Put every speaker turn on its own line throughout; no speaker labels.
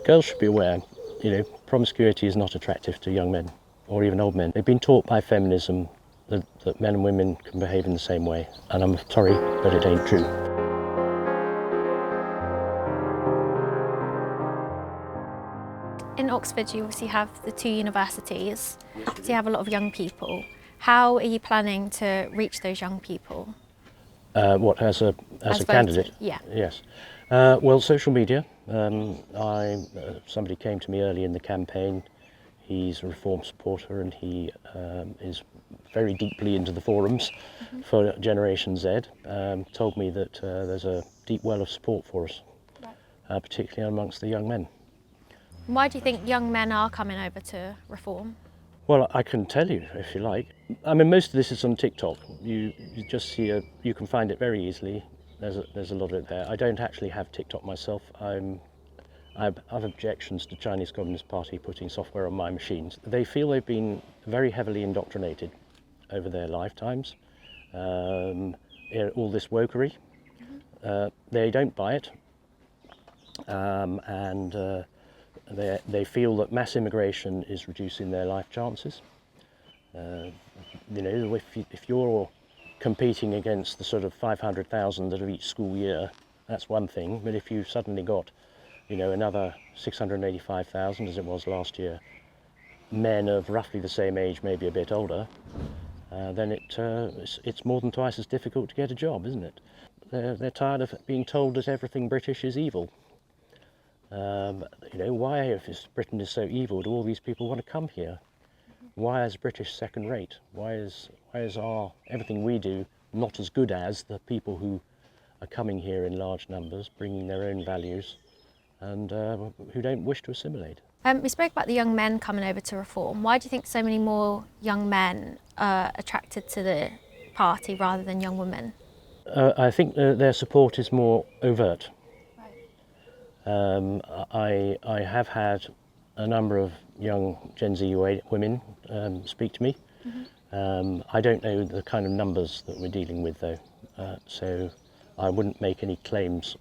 Girls should be aware, promiscuity is not attractive to young men or even old men. They've been taught by feminism that men and women can behave in the same way, and I'm sorry, but it ain't true.
In Oxford, you obviously have the two universities, so you have a lot of young people. How are you planning to reach those young people?
What, as a candidate?
Yeah.
Yes. Well, social media. Somebody came to me early in the campaign. He's a Reform supporter, and he is very deeply into the forums for Generation Z. Told me that there's a deep well of support for us, particularly amongst the young men.
Why do you think young men are coming over to Reform?
Well, I can tell you if you like. I mean, most of this is on TikTok. You just see you can find it very easily. There's a lot of it there. I don't actually have TikTok myself. I have objections to Chinese Communist Party putting software on my machines. They feel they've been very heavily indoctrinated over their lifetimes. All this wokery. They don't buy it, and they feel that mass immigration is reducing their life chances. If you're competing against the sort of 500,000 that are each school year, that's one thing. But if you've suddenly got, another 685,000 as it was last year, men of roughly the same age, maybe a bit older, then it's more than twice as difficult to get a job, isn't it? They're tired of being told that everything British is evil. Why, if Britain is so evil, do all these people want to come here? Why is British second rate? Why is everything we do not as good as the people who are coming here in large numbers, bringing their own values, and who don't wish to assimilate?
We spoke about the young men coming over to Reform. Why do you think so many more young men are attracted to the party rather than young women?
I think their support is more overt. I have had a number of young Gen Z women speak to me. I don't know the kind of numbers that we're dealing with though, so I wouldn't make any claims.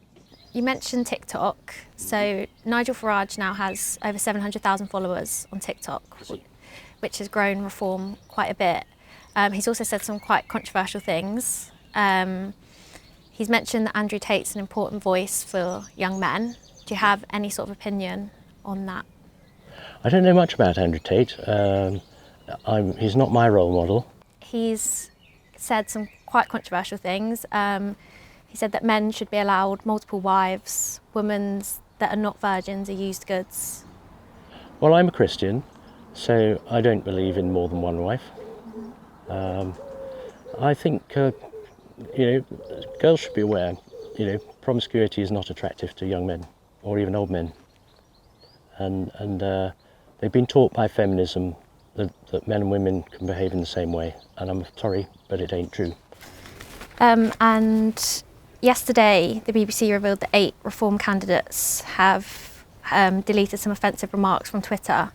You mentioned TikTok, so Nigel Farage now has over 700,000 followers on TikTok, which has grown Reform quite a bit. He's also said some quite controversial things. He's mentioned that Andrew Tate's an important voice for young men. Do you have any sort of opinion on that?
I don't know much about Andrew Tate. He's not my role model.
He's said some quite controversial things. He said that men should be allowed multiple wives, women that are not virgins are used goods.
Well, I'm a Christian, so I don't believe in more than one wife. I think, girls should be aware, promiscuity is not attractive to young men or even old men. And they've been taught by feminism that men and women can behave in the same way, and I'm sorry, but it ain't true.
And yesterday, the BBC revealed that 8 Reform candidates have deleted some offensive remarks from Twitter.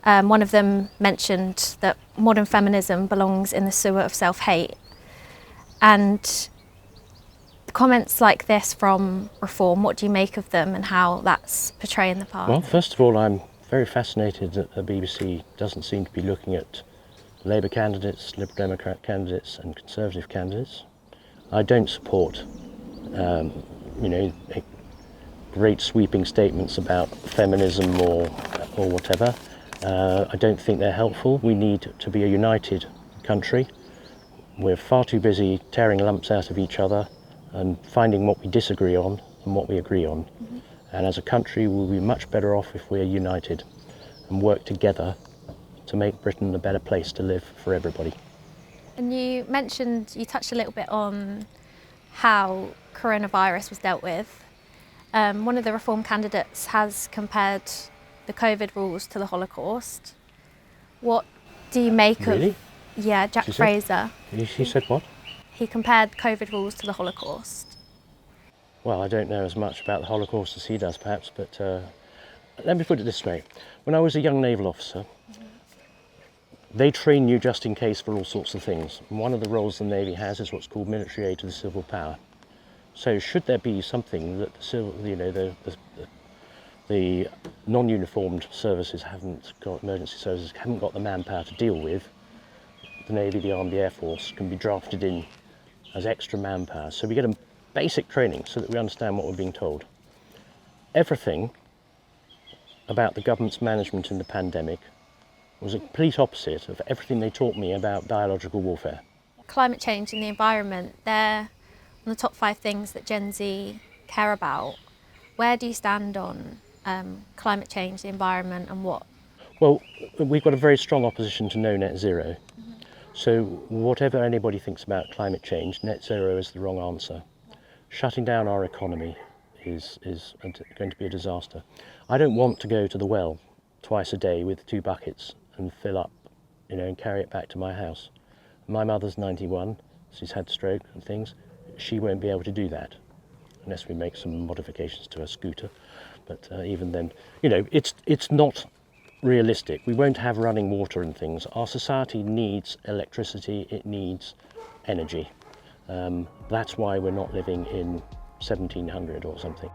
One of them mentioned that modern feminism belongs in the sewer of self-hate. And comments like this from Reform, what do you make of them and how that's portraying the party?
Well, first of all, I'm very fascinated that the BBC doesn't seem to be looking at Labour candidates, Liberal Democrat candidates and Conservative candidates. I don't support, great sweeping statements about feminism or whatever. I don't think they're helpful. We need to be a united country. We're far too busy tearing lumps out of each other and finding what we disagree on and what we agree on. And as a country, we'll be much better off if we're united and work together to make Britain a better place to live for everybody.
And you touched a little bit on how coronavirus was dealt with. One of the Reform candidates has compared the COVID rules to the Holocaust. What do you make
Really?
of... Yeah, Jack Fraser.
He said what?
He compared COVID rules to the Holocaust.
Well, I don't know as much about the Holocaust as he does, perhaps, but let me put it this way. When I was a young naval officer, they train you just in case for all sorts of things. And one of the roles the Navy has is what's called military aid to the civil power. So should there be something that the non-uniformed services haven't got, emergency services haven't got the manpower to deal with, the Navy, the Army, the Air Force can be drafted in as extra manpower. So we get a basic training so that we understand what we're being told. Everything about the government's management in the pandemic was a complete opposite of everything they taught me about biological warfare.
Climate change and the environment, they're on the top 5 things that Gen Z care about. Where do you stand on climate change, the environment, and what?
Well, we've got a very strong opposition to no net zero. So whatever anybody thinks about climate change, net zero is the wrong answer. Shutting down our economy is going to be a disaster. I don't want to go to the well twice a day with 2 buckets and fill up, and carry it back to my house. My mother's 91, she's had stroke and things. She won't be able to do that unless we make some modifications to her scooter. But even then, it's not realistic. We won't have running water and things. Our society needs electricity, it needs energy. That's why we're not living in 1700 or something.